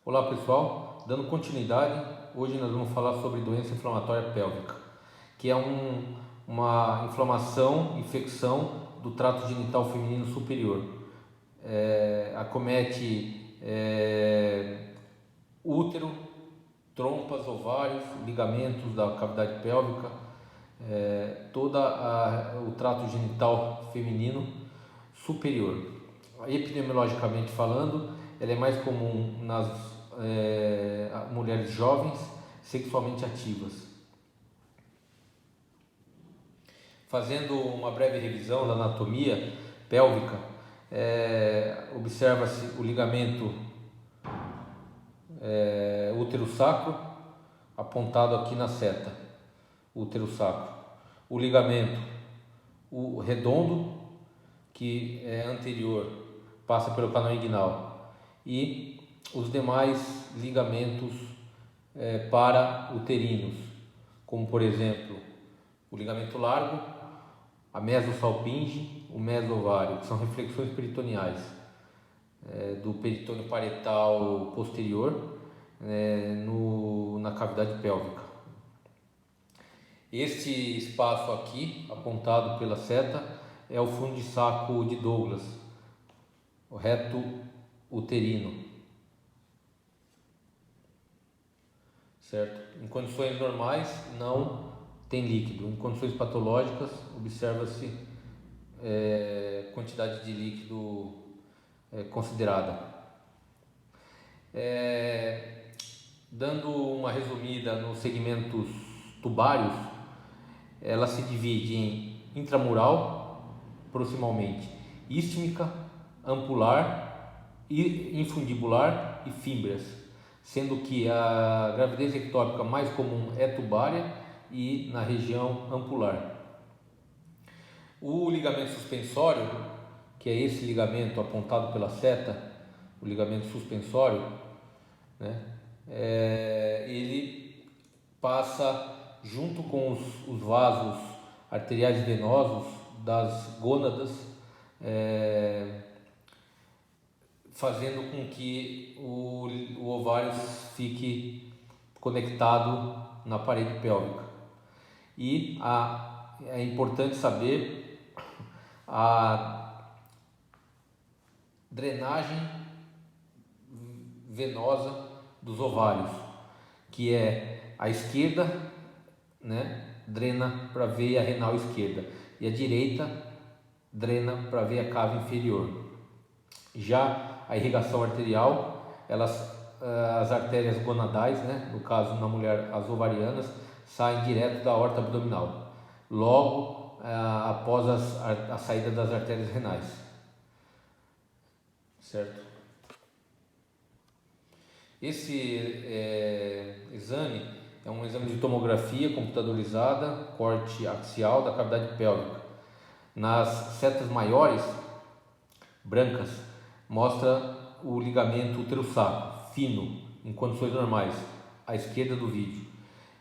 Olá pessoal, dando continuidade, hoje nós vamos falar sobre doença inflamatória pélvica, que é uma inflamação, infecção do trato genital feminino superior. Acomete útero, trompas, ovários, ligamentos da cavidade pélvica, todo o trato genital feminino superior. Epidemiologicamente falando, ela é mais comum nas mulheres jovens, sexualmente ativas. Fazendo uma breve revisão da anatomia pélvica, observa-se o ligamento útero-sacro, apontado aqui na seta, útero-sacro. O ligamento redondo, que é anterior, passa pelo canal inguinal, e os demais ligamentos para-uterinos, como por exemplo o ligamento largo, a mesosalpinge, o mesovário, que são reflexões peritoneais do peritônio parietal posterior na cavidade pélvica. Este espaço aqui, apontado pela seta, é o fundo de saco de Douglas, o reto uterino, certo? Em condições normais não tem líquido, em condições patológicas observa-se quantidade de líquido considerada. Dando uma resumida nos segmentos tubários, ela se divide em intramural, proximalmente, istmica, ampular, infundibular e fímbrias, sendo que a gravidez ectópica mais comum é tubária e na região ampular. O ligamento suspensório, que é esse ligamento apontado pela seta, o ligamento suspensório, ele passa junto com os vasos arteriais e venosos das gônadas, fazendo com que o ovário fique conectado na parede pélvica. E é importante saber a drenagem venosa dos ovários, que é a esquerda, drena para a veia renal esquerda, e a direita drena para a veia cava inferior. Já a irrigação arterial, as artérias gonadais, no caso na mulher as ovarianas, saem direto da aorta abdominal, logo após a saída das artérias renais, certo? Esse exame é um exame de tomografia computadorizada, corte axial da cavidade pélvica. Nas setas maiores, brancas, mostra o ligamento útero-sacro, fino, em condições normais, à esquerda do vídeo.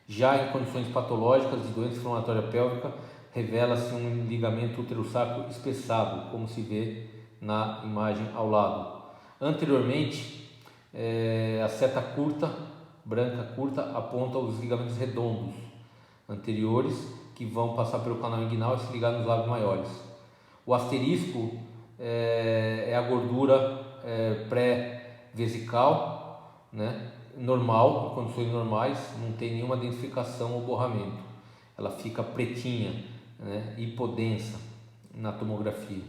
Já em condições patológicas de doença inflamatória pélvica, revela-se um ligamento útero-sacro espessado, como se vê na imagem ao lado. Anteriormente, a seta curta, branca curta, aponta os ligamentos redondos anteriores, que vão passar pelo canal inguinal e se ligar nos lábios maiores. O asterisco é a gordura pré-vesical, normal, em condições normais, não tem nenhuma densificação ou borramento. Ela fica pretinha, hipodensa na tomografia.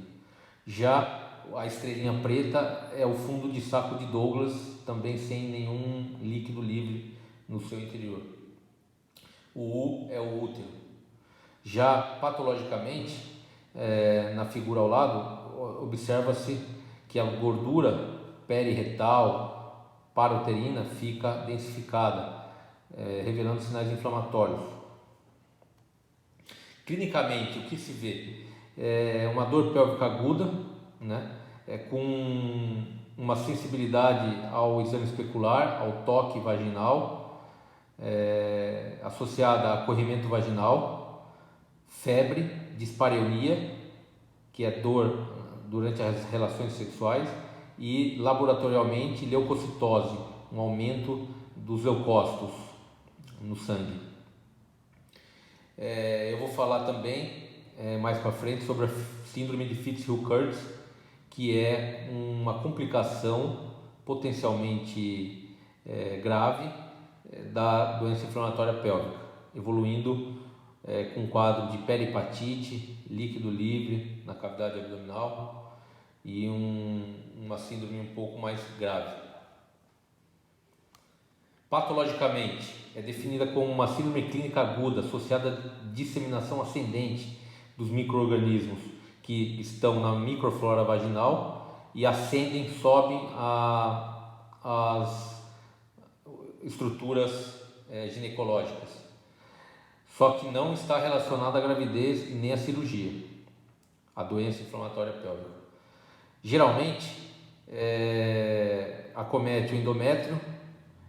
Já a estrelinha preta é o fundo de saco de Douglas, também sem nenhum líquido livre no seu interior. O U é o útero. Já patologicamente, na figura ao lado, observa-se que a gordura periretal parauterina fica densificada, revelando sinais inflamatórios. Clinicamente, o que se vê? Uma dor pélvica aguda, com uma sensibilidade ao exame especular, ao toque vaginal, associada a corrimento vaginal, febre, dispareunia, que é dor durante as relações sexuais, e laboratorialmente leucocitose, um aumento dos leucócitos no sangue. Eu vou falar também mais para frente sobre a síndrome de Fitzhugh-Curtis, que é uma complicação potencialmente grave da doença inflamatória pélvica, evoluindo com um quadro de perihepatite, líquido livre na cavidade abdominal e uma síndrome um pouco mais grave. Patologicamente, é definida como uma síndrome clínica aguda associada à disseminação ascendente dos micro-organismos que estão na microflora vaginal e ascendem, sobem as estruturas ginecológicas. Só que não está relacionada à gravidez e nem à cirurgia, a doença inflamatória pélvica. Geralmente, acomete o endométrio,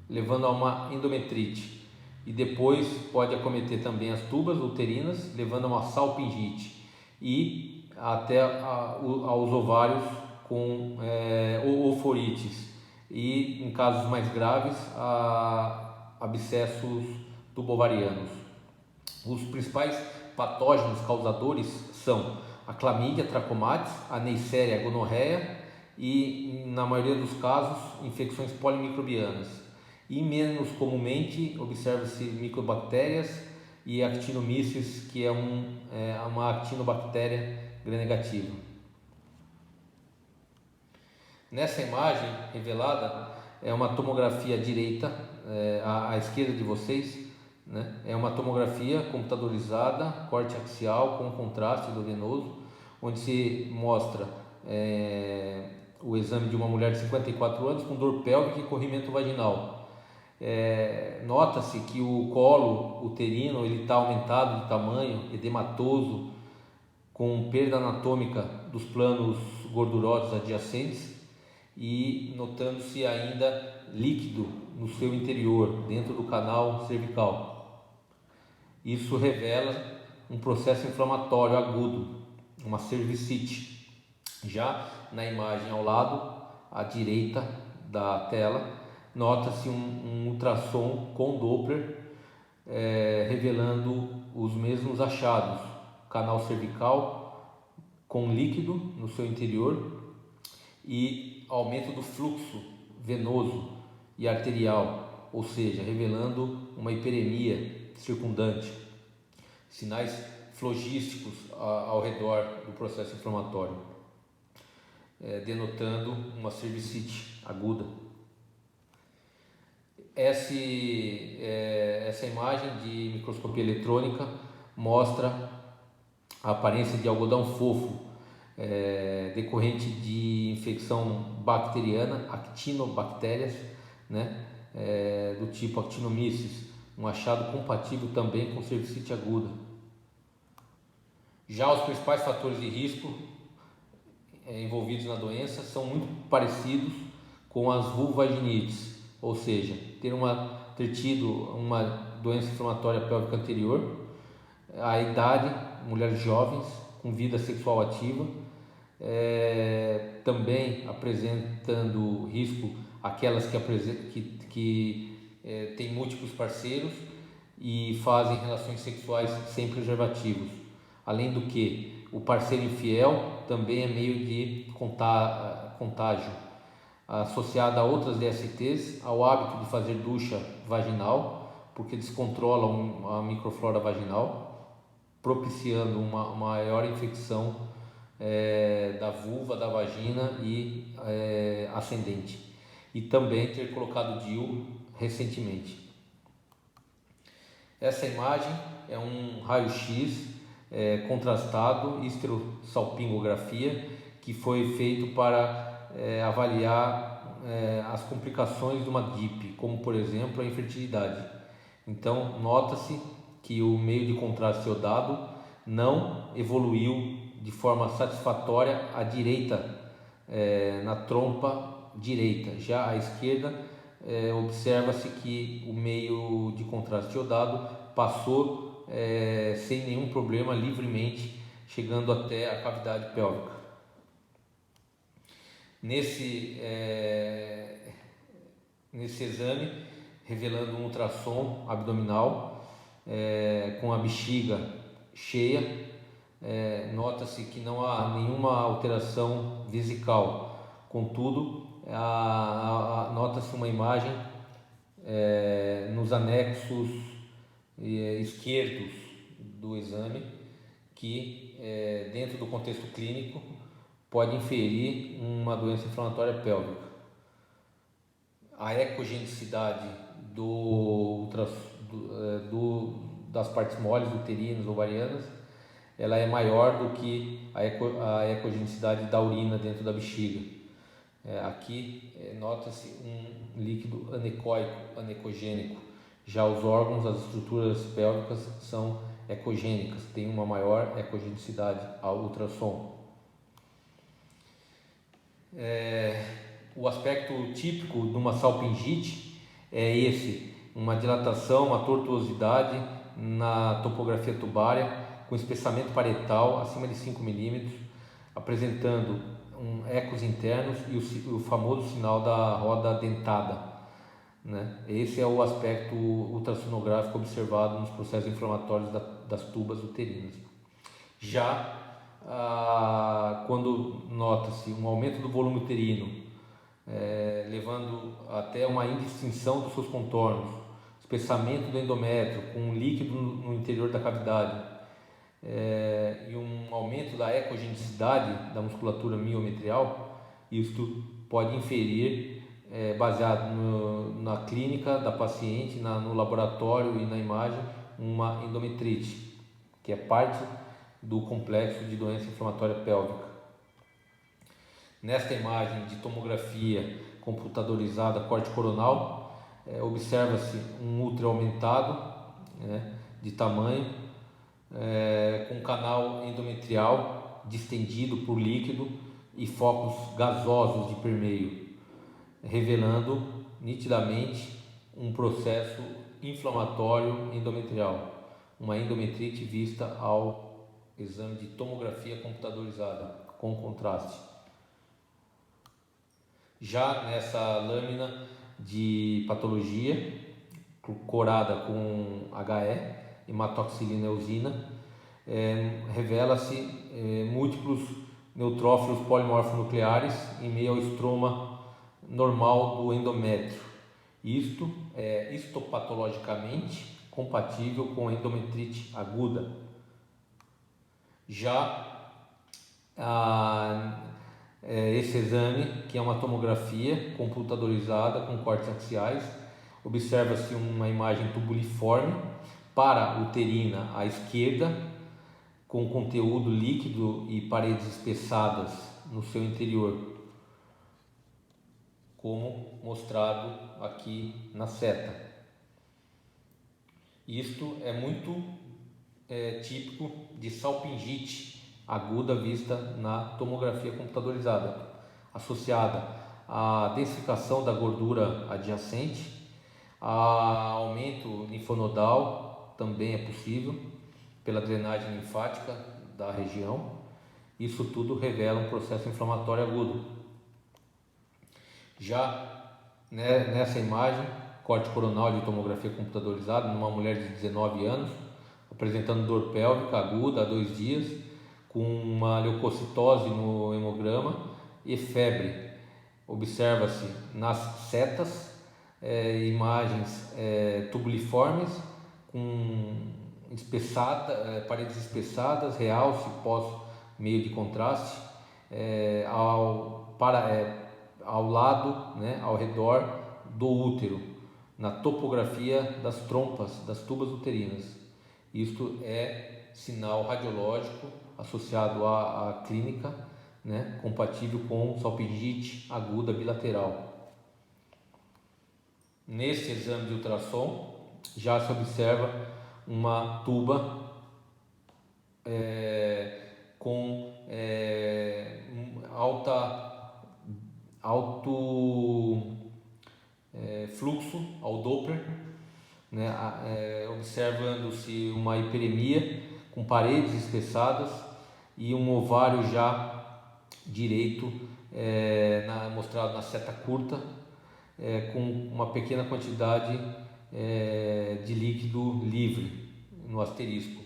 levando a uma endometrite, e depois pode acometer também as tubas uterinas, levando a uma salpingite e até aos ovários com ooforites e, em casos mais graves, a abscessos tubovarianos. Os principais patógenos causadores são a clamídia trachomatis, a neisseria gonorreia e, na maioria dos casos, infecções polimicrobianas. E menos comumente observa-se micobactérias e actinomyces, que é uma actinobactéria gram-negativa. Nessa imagem revelada é uma tomografia à direita, à esquerda de vocês, né? É uma tomografia computadorizada, corte axial com contraste do venoso, onde se mostra o exame de uma mulher de 54 anos com dor pélvica e corrimento vaginal. Nota-se que o colo uterino está aumentado de tamanho, edematoso, com perda anatômica dos planos gordurosos adjacentes e notando-se ainda líquido no seu interior, dentro do canal cervical. Isso revela um processo inflamatório agudo, uma cervicite. Já na imagem ao lado, à direita da tela, nota-se um ultrassom com Doppler revelando os mesmos achados: canal cervical com líquido no seu interior e aumento do fluxo venoso e arterial, ou seja, revelando uma hiperemia circundante, sinais flogísticos ao redor do processo inflamatório, denotando uma cervicite aguda. Essa imagem de microscopia eletrônica mostra a aparência de algodão fofo decorrente de infecção bacteriana, actinobactérias, né, do tipo Actinomyces, um achado compatível também com cervicite aguda. Já os principais fatores de risco envolvidos na doença são muito parecidos com as vulvaginites, ou seja, ter tido uma doença inflamatória pélvica anterior, a idade, mulheres jovens com vida sexual ativa, também apresentando risco aquelas que têm múltiplos parceiros e fazem relações sexuais sem preservativos. Além do que, o parceiro infiel também é meio de contágio, associado a outras DSTs, ao hábito de fazer ducha vaginal, porque descontrolam a microflora vaginal, propiciando uma maior infecção da vulva, da vagina e ascendente. E também ter colocado DIU recentemente. Essa imagem é um raio-x contrastado, histerosalpingografia, que foi feito para avaliar as complicações de uma DIP, como por exemplo a infertilidade. Então nota-se que o meio de contraste iodado não evoluiu de forma satisfatória à direita, na trompa direita. Já à esquerda, observa-se que o meio de contraste iodado passou sem nenhum problema, livremente, chegando até a cavidade nesse exame, revelando um ultrassom abdominal com a bexiga cheia. Nota-se que não há nenhuma alteração vesical, contudo, nota-se uma imagem nos anexos esquerdos do exame que, dentro do contexto clínico, pode inferir uma doença inflamatória pélvica. A ecogenicidade das partes moles uterinas, ovarianas, ela é maior do que a ecogenicidade da urina dentro da bexiga. Aqui nota-se um líquido anecoico, anecogênico. Já os órgãos, as estruturas pélvicas são ecogênicas, têm uma maior ecogenicidade ao ultrassom. O aspecto típico de uma salpingite é esse: uma dilatação, uma tortuosidade na topografia tubária, com espessamento parietal acima de 5 milímetros, apresentando ecos internos e o famoso sinal da roda dentada, né? Esse é o aspecto ultrassonográfico observado nos processos inflamatórios das tubas uterinas. Já quando nota-se um aumento do volume uterino, levando até uma indistinção dos seus contornos, espessamento do endométrio com um líquido no interior da cavidade, e um aumento da ecogenicidade da musculatura miometrial, isto pode inferir, baseado na clínica da paciente, no laboratório e na imagem, uma endometrite, que é parte do complexo de doença inflamatória pélvica. Nesta imagem de tomografia computadorizada corte coronal, observa-se um útero aumentado, de tamanho, com canal endometrial distendido por líquido e focos gasosos de permeio, revelando nitidamente um processo inflamatório endometrial, uma endometrite vista ao exame de tomografia computadorizada com contraste. Já nessa lâmina de patologia corada com HE, hematoxilina eosina, revela-se múltiplos neutrófilos polimorfonucleares em meio ao estroma normal do endométrio. Isto é histopatologicamente compatível com endometrite aguda. Já esse exame, que é uma tomografia computadorizada com cortes axiais, observa-se uma imagem tubuliforme para-uterina à esquerda, com conteúdo líquido e paredes espessadas no seu interior, como mostrado aqui na seta. Isto é muito típico de salpingite aguda vista na tomografia computadorizada, associada à densificação da gordura adjacente, a aumento linfonodal também é possível pela drenagem linfática da região. Isso tudo revela um processo inflamatório agudo. Já nessa imagem, corte coronal de tomografia computadorizada numa mulher de 19 anos, apresentando dor pélvica aguda há 2 dias, com uma leucocitose no hemograma e febre. Observa-se nas setas imagens tubuliformes com paredes espessadas, realce pós meio de contraste, ao lado, ao redor do útero, na topografia das trompas das tubas uterinas. Isto é sinal radiológico associado à clínica, compatível com salpingite aguda bilateral. Neste exame de ultrassom já se observa uma tuba com alto fluxo ao Doppler, observando-se uma hiperemia com paredes espessadas e um ovário já direito mostrado na seta curta, com uma pequena quantidade de líquido livre no asterisco.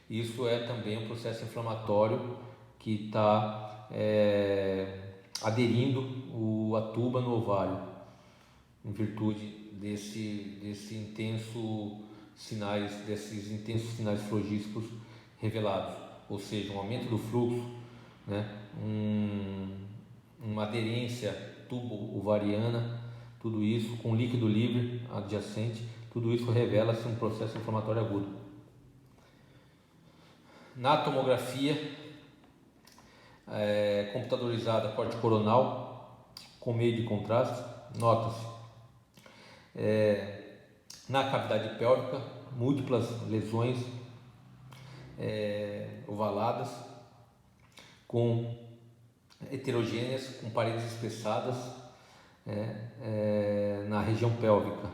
Isso é também um processo inflamatório que está aderindo a tuba no ovário, em virtude desses intensos sinais flogísticos revelados, ou seja, um aumento do fluxo, né? Uma aderência tubo-ovariana, tudo isso com líquido livre adjacente, tudo isso revela-se um processo inflamatório agudo. Na tomografia computadorizada corte coronal com meio de contraste, nota-se na cavidade pélvica múltiplas lesões ovaladas com heterogêneas, com paredes espessadas na região pélvica.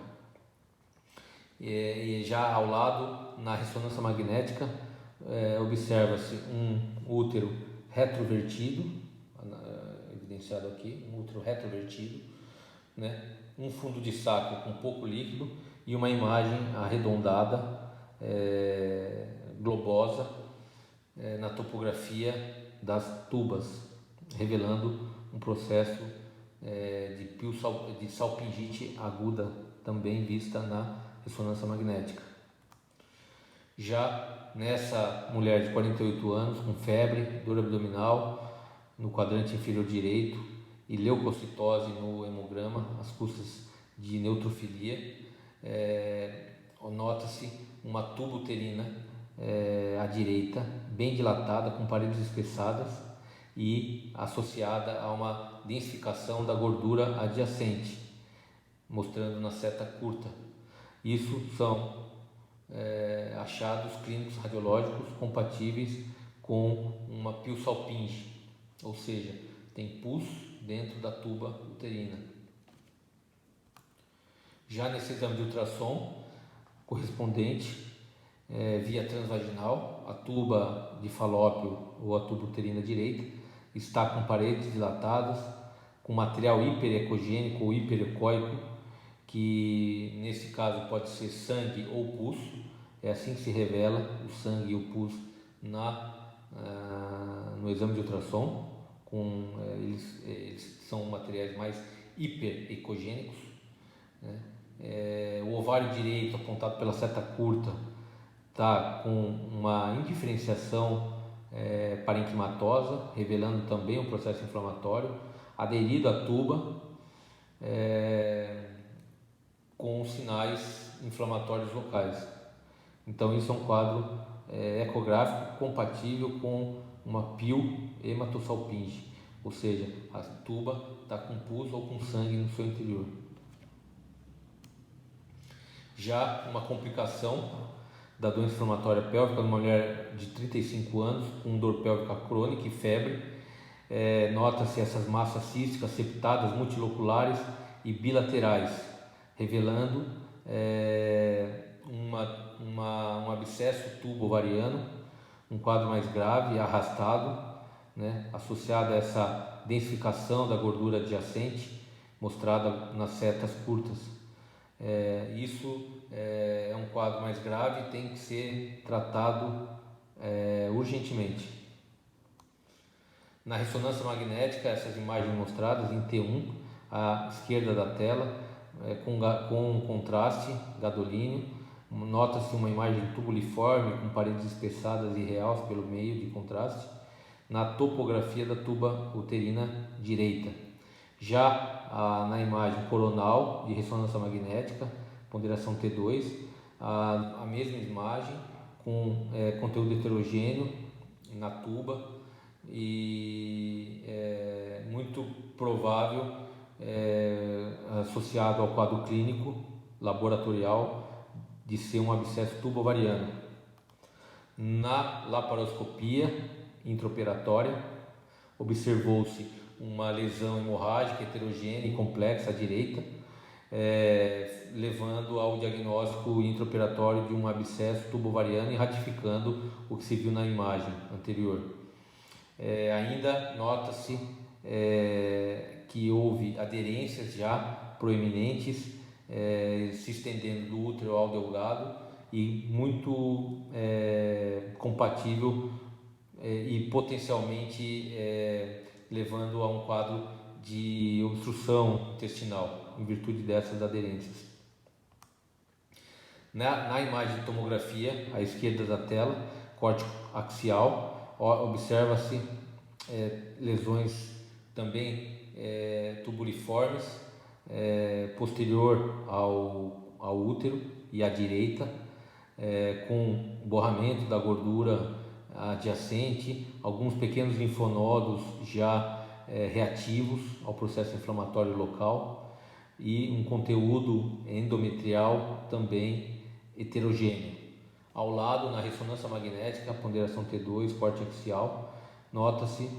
E já ao lado, na ressonância magnética, observa-se um útero retrovertido, evidenciado aqui, um útero retrovertido, né? Um fundo de saco com pouco líquido e uma imagem arredondada, globosa, na topografia das tubas, revelando um processo de salpingite aguda, também vista na ressonância magnética. Já nessa mulher de 48 anos, com febre, dor abdominal no quadrante inferior direito e leucocitose no hemograma, às custas de neutrofilia, nota-se uma tuba uterina à direita, bem dilatada, com paredes espessadas e associada a uma densificação da gordura adjacente, mostrando na seta curta. Isso são achados clínicos radiológicos compatíveis com uma pio-salpinge, ou seja, tem pus dentro da tuba uterina. Já nesse exame de ultrassom correspondente via transvaginal, a tuba de falópio ou a tuba uterina direita está com paredes dilatadas, com material hiperecogênico ou hiperecóico, que nesse caso pode ser sangue ou pus. É assim que se revela o sangue e o pus no exame de ultrassom. Eles são materiais mais hiperecogênicos, né? O ovário direito, apontado pela seta curta, está com uma indiferenciação parenquimatosa, revelando também um processo inflamatório, aderido à tuba, com sinais inflamatórios locais. Então isso é um quadro ecográfico compatível com uma pio-hematossalpinge, ou seja, a tuba está com pus ou com sangue no seu interior. Já uma complicação da doença inflamatória pélvica numa mulher de 35 anos com dor pélvica crônica e febre, nota-se essas massas císticas septadas multiloculares e bilaterais, revelando um abscesso tubo-ovariano, um quadro mais grave, arrastado, né, associado a essa densificação da gordura adjacente, mostrada nas setas curtas. Isso é um quadro mais grave e tem que ser tratado urgentemente. Na ressonância magnética, essas imagens mostradas em T1, à esquerda da tela, com contraste gadolíneo, nota-se uma imagem tubuliforme com paredes espessadas e realce pelo meio de contraste na topografia da tuba uterina direita. Já na imagem coronal de ressonância magnética, ponderação T2, a mesma imagem com conteúdo heterogêneo na tuba e muito provável associado ao quadro clínico laboratorial de ser um abscesso tubo-ovariano. Na laparoscopia intraoperatória, observou-se uma lesão hemorrágica heterogênea e complexa à direita, levando ao diagnóstico intraoperatório de um abscesso tubo-ovariano e ratificando o que se viu na imagem anterior. Ainda nota-se que houve aderências já proeminentes, se estendendo do útero ao delgado e muito compatível e potencialmente levando a um quadro de obstrução intestinal em virtude dessas aderências. Na imagem de tomografia à esquerda da tela, corte axial, observa-se lesões também tubuliformes, posterior ao útero e à direita, com borramento da gordura adjacente, alguns pequenos linfonodos já reativos ao processo inflamatório local e um conteúdo endometrial também heterogêneo. Ao lado, na ressonância magnética, ponderação T2, corte axial, nota-se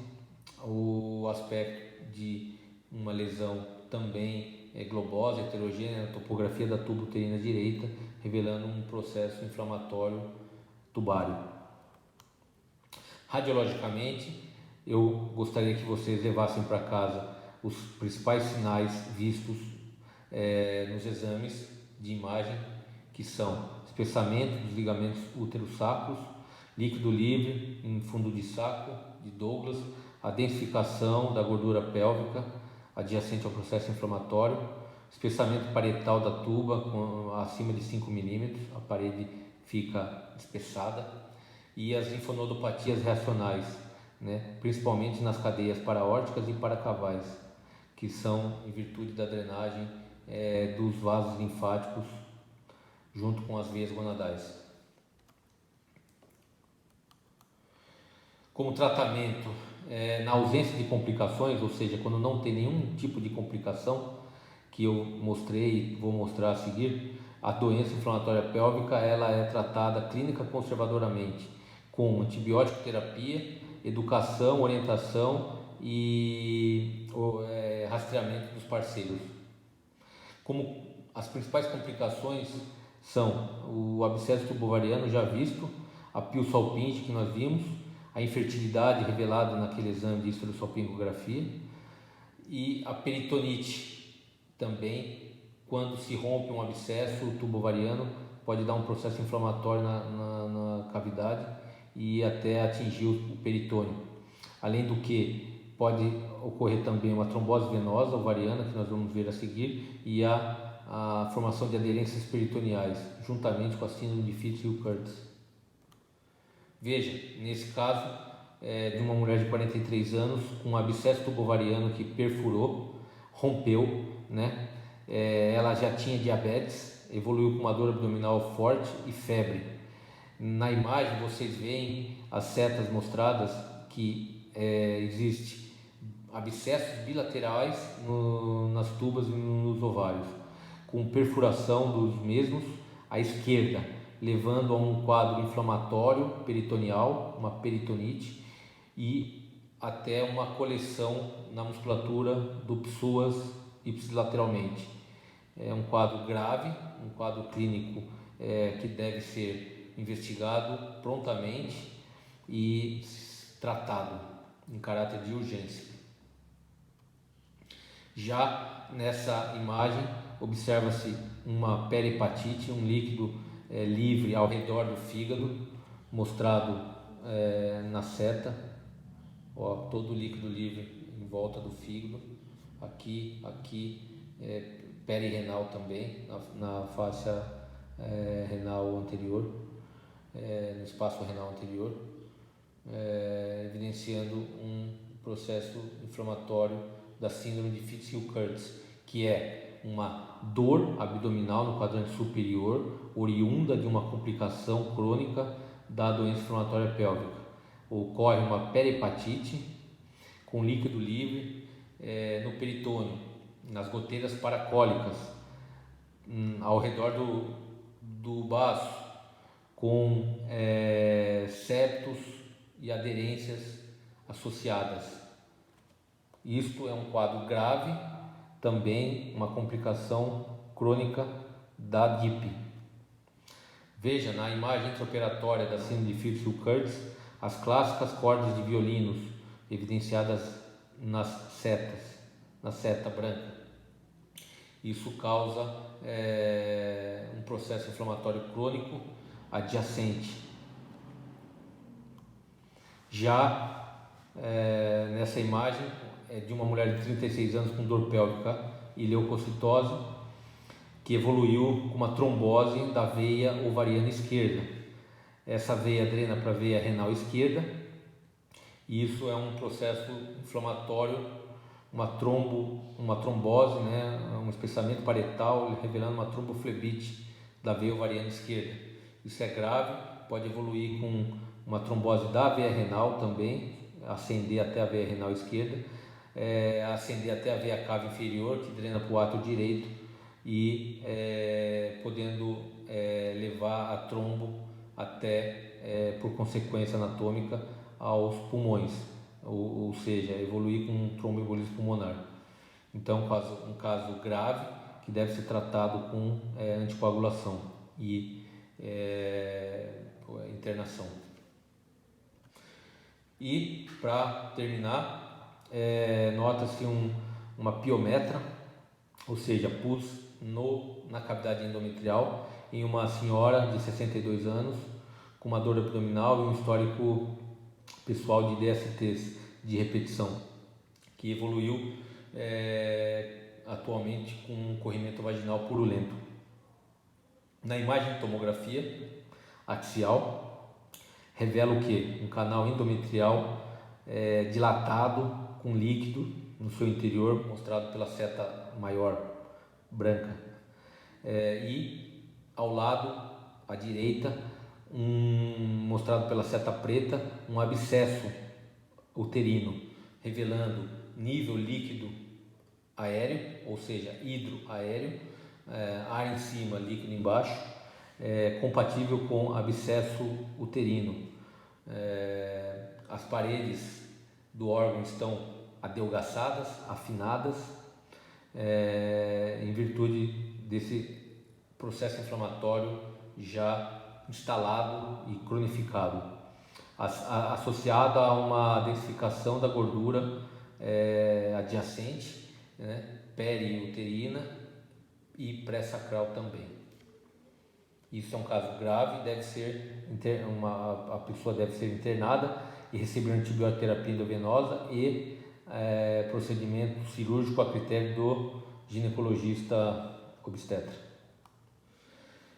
o aspecto de uma lesão também globosa, heterogênea, na topografia da tuba uterina direita, revelando um processo inflamatório tubário. Radiologicamente, eu gostaria que vocês levassem para casa os principais sinais vistos nos exames de imagem, que são espessamento dos ligamentos útero-sacros, líquido livre em fundo de saco de Douglas, a densificação da gordura pélvica adjacente ao processo inflamatório, espessamento parietal da tuba acima de 5 mm, a parede fica espessada, e as linfonodopatias reacionais, principalmente nas cadeias paraórticas e paracavais, que são em virtude da drenagem dos vasos linfáticos junto com as veias gonadais. Como tratamento, na ausência de complicações, ou seja, quando não tem nenhum tipo de complicação, que eu mostrei e vou mostrar a seguir, a doença inflamatória pélvica ela é tratada clínica conservadoramente com antibiótico terapia, educação, orientação e rastreamento dos parceiros. Como as principais complicações são o abscesso tubovariano já visto, a pio-salpinge que nós vimos, a infertilidade revelada naquele exame de histerosalpingografia e a peritonite também, quando se rompe um abscesso tubovariano, pode dar um processo inflamatório na cavidade e até atingir o peritônio. Além do que pode ocorrer também uma trombose venosa ovariana, que nós vamos ver a seguir, e a formação de aderências peritoneais, juntamente com a síndrome de Fitzhugh-Curtis. Veja, nesse caso, de uma mulher de 43 anos com um abscesso tubovariano que perfurou, rompeu, ela já tinha diabetes, evoluiu com uma dor abdominal forte e febre. Na imagem vocês veem as setas mostradas que existe abscessos bilaterais nas tubas e nos ovários, com perfuração dos mesmos à esquerda, levando a um quadro inflamatório peritoneal, uma peritonite, e até uma coleção na musculatura do psoas ipsilateralmente. É um quadro grave, um quadro clínico que deve ser investigado prontamente e tratado em caráter de urgência. Já nessa imagem observa-se uma perihepatite, um líquido livre ao redor do fígado, mostrado na seta, todo o líquido livre em volta do fígado, aqui perirenal também, na faixa renal anterior, no espaço renal anterior, evidenciando um processo inflamatório da síndrome de Fitzhugh-Curtis, que é uma dor abdominal no quadrante superior, oriunda de uma complicação crônica da doença inflamatória pélvica. Ocorre uma perihepatite com líquido livre no peritônio, nas goteiras paracólicas, ao redor do baço, com septos e aderências associadas. Isto é um quadro grave, também uma complicação crônica da DIP. Veja na imagem intraoperatória da síndrome de Fitzhugh-Curtis as clássicas cordas de violinos evidenciadas nas setas, na seta branca. Isso causa um processo inflamatório crônico adjacente. Já nessa imagem é de uma mulher de 36 anos com dor pélvica e leucocitose, que evoluiu com uma trombose da veia ovariana esquerda. Essa veia drena para a veia renal esquerda, e isso é um processo inflamatório, uma trombose, né, um espessamento parietal revelando uma tromboflebite da veia ovariana esquerda. Isso é grave, pode evoluir com uma trombose da veia renal também, ascender até a veia renal esquerda, ascender até a veia cava inferior, que drena para o átrio direito, e podendo levar a trombo até, por consequência anatômica, aos pulmões, ou seja, evoluir com um tromboembolismo pulmonar. Então, um caso grave que deve ser tratado com anticoagulação e internação. E, para terminar, nota-se uma piometra, ou seja, pus na cavidade endometrial em uma senhora de 62 anos com uma dor abdominal e um histórico pessoal de DSTs de repetição, que evoluiu atualmente com um corrimento vaginal purulento. Na imagem de tomografia axial, revela o que? Um canal endometrial dilatado com líquido no seu interior, mostrado pela seta maior branca, e ao lado, à direita, mostrado pela seta preta, um abscesso uterino, revelando nível líquido aéreo, ou seja, hidroaéreo, ar em cima, líquido embaixo, compatível com abscesso uterino. As paredes do órgão estão adelgaçadas, afinadas, em virtude desse processo inflamatório já instalado e cronificado, associado a uma densificação da gordura adjacente, né, periuterina e pré-sacral também. Isso é um caso grave, a pessoa deve ser internada e receber antibioterapia endovenosa e procedimento cirúrgico a critério do ginecologista obstetra.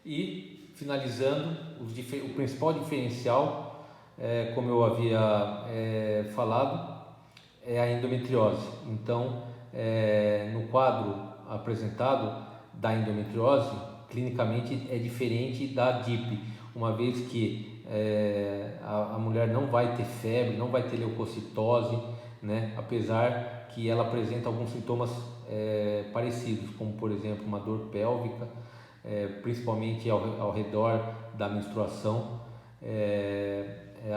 E, finalizando, o principal diferencial, como eu havia falado, é a endometriose. Então, no quadro apresentado da endometriose, clinicamente é diferente da DIP, uma vez que a mulher não vai ter febre, não vai ter leucocitose, né? Apesar que ela apresenta alguns sintomas parecidos, como por exemplo uma dor pélvica, principalmente ao redor da menstruação,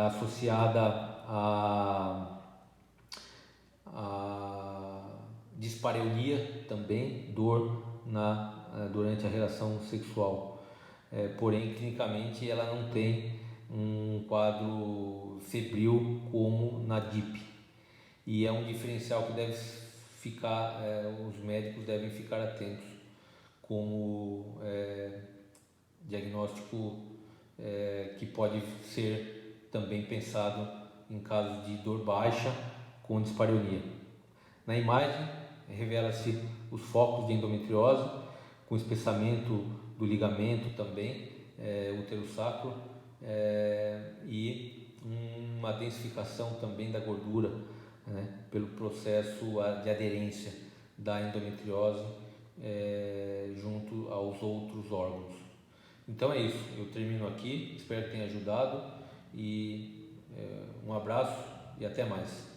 associada a dispareunia também, dor durante a relação sexual, porém clinicamente ela não tem um quadro febril como na DIP, e é um diferencial que deve ficar, os médicos devem ficar atentos como diagnóstico que pode ser também pensado em casos de dor baixa com dispareunia. Na imagem revela-se os focos de endometriose com espessamento do ligamento também, útero-sacro, e uma densificação também da gordura, né, pelo processo de aderência da endometriose junto aos outros órgãos. Então é isso, eu termino aqui, espero que tenha ajudado e um abraço e até mais.